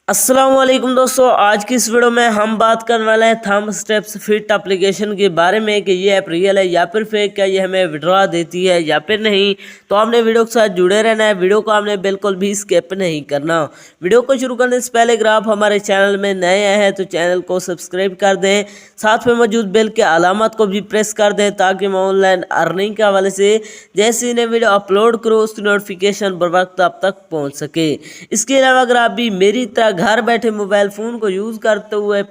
अस्सलाम वालेकुम दोस्तों, आज की इस वीडियो में हम बात करने वाले हैं थंब स्टेप्स फिट एप्लीकेशन के बारे में कि ये ऐप रियल है या फिर फेक, क्या ये हमें विड्रॉ देती है या फिर नहीं। तो आपने वीडियो के साथ जुड़े रहना है, वीडियो को आपने बिल्कुल भी स्किप नहीं करना। वीडियो को शुरू करने से पहले अगर आप हमारे चैनल में नए आए हैं तो चैनल को सब्सक्राइब कर दें, साथ में मौजूद बेल के अलामत को भी प्रेस कर दें ताकि मैं ऑनलाइन अर्निंग के हवाले से जैसे ही वीडियो अपलोड करो उसकी नोटिफिकेशन बर वक्त आप तक पहुँच सके। इसके अलावा अगर आप भी मेरी तरह घर बैठे मोबाइल फ़ोन को यूज़ करते हुए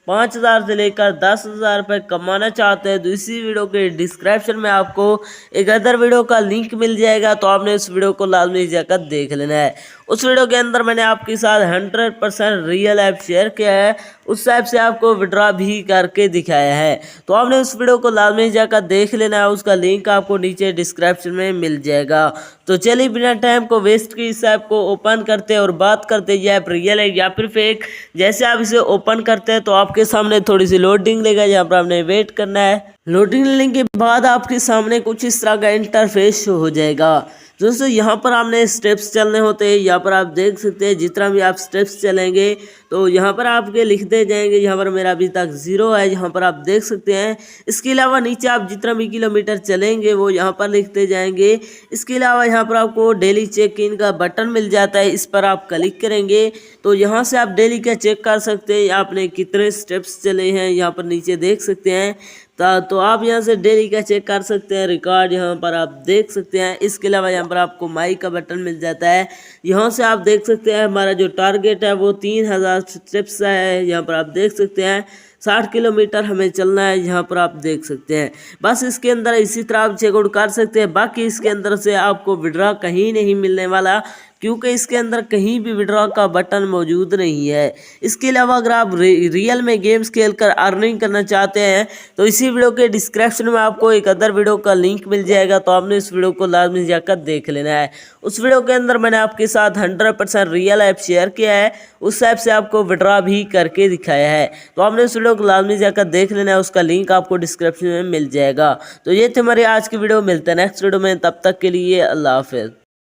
5,000 से लेकर 10,000 रुपये कमाना चाहते हैं तो इसी वीडियो के डिस्क्रिप्शन में आपको एक अदर वीडियो का लिंक मिल जाएगा, तो आपने उस वीडियो को लाजमी जाकर देख लेना है। उस वीडियो के अंदर मैंने आपके साथ 100% रियल ऐप शेयर किया है, उस ऐप से आपको विड्रॉ भी करके दिखाया है, तो आपने उस वीडियो को लाजमी जाकर देख लेना है। उसका लिंक आपको नीचे डिस्क्रिप्शन में मिल जाएगा। तो चलिए बिना टाइम को वेस्ट किए इस ऐप को ओपन करते हैं और बात करते हैं ये ऐप रियल है या फिर फेक। जैसे आप इसे ओपन करते हैं तो आपके सामने थोड़ी सी लोडिंग लेगा, जहाँ पर आपने वेट करना है। लोडिंग लेने के बाद आपके सामने कुछ इस तरह का इंटरफेस शो हो जाएगा। दोस्तों यहाँ पर आपने स्टेप्स चलने होते हैं, यहाँ पर आप देख सकते हैं जितना भी आप स्टेप्स चलेंगे तो यहाँ पर आपके लिखते जाएंगे। यहाँ पर मेरा अभी तक 0 है, यहाँ पर आप देख सकते हैं। इसके अलावा नीचे आप जितना भी किलोमीटर चलेंगे वो यहाँ पर लिखते जाएंगे। इसके अलावा यहाँ पर आपको डेली चेक इन का बटन मिल जाता है, इस पर आप क्लिक करेंगे तो यहाँ से आप डेली का चेक कर सकते हैं आपने कितने स्टेप्स चले हैं, यहाँ पर नीचे देख सकते हैं। तो आप यहाँ से डेली का चेक कर सकते हैं, रिकॉर्ड यहाँ पर आप देख सकते हैं। इसके अलावा यहाँ पर आपको माई का बटन मिल जाता है, यहाँ से आप देख सकते हैं हमारा जो टारगेट है वो 3,000 स्टेप्स है। यहाँ पर आप देख सकते हैं 60 किलोमीटर हमें चलना है, यहाँ पर आप देख सकते हैं। बस इसके अंदर इसी तरह आप चेकआउट कर सकते हैं। बाकी इसके अंदर से आपको विड्रॉ कहीं नहीं मिलने वाला, क्योंकि इसके अंदर कहीं भी विड्रॉ का बटन मौजूद नहीं है। इसके अलावा अगर आप रियल में गेम्स खेलकर अर्निंग करना चाहते हैं तो इसी वीडियो के डिस्क्रिप्शन में आपको एक अदर वीडियो का लिंक मिल जाएगा, तो आपने इस वीडियो को लाजमी जाकर देख लेना है। उस वीडियो के अंदर मैंने आपके साथ 100% रियल ऐप शेयर किया है, उस ऐप से आपको विड्रॉ भी करके दिखाया है, तो आपने उस वीडियो को लाजमी जाकर देख लेना है। उसका लिंक आपको डिस्क्रिप्शन में मिल जाएगा। तो ये थे हमारी आज की वीडियो, मिलते हैं नेक्स्ट वीडियो में, तब तक के लिए अल्लाह हाफिज़।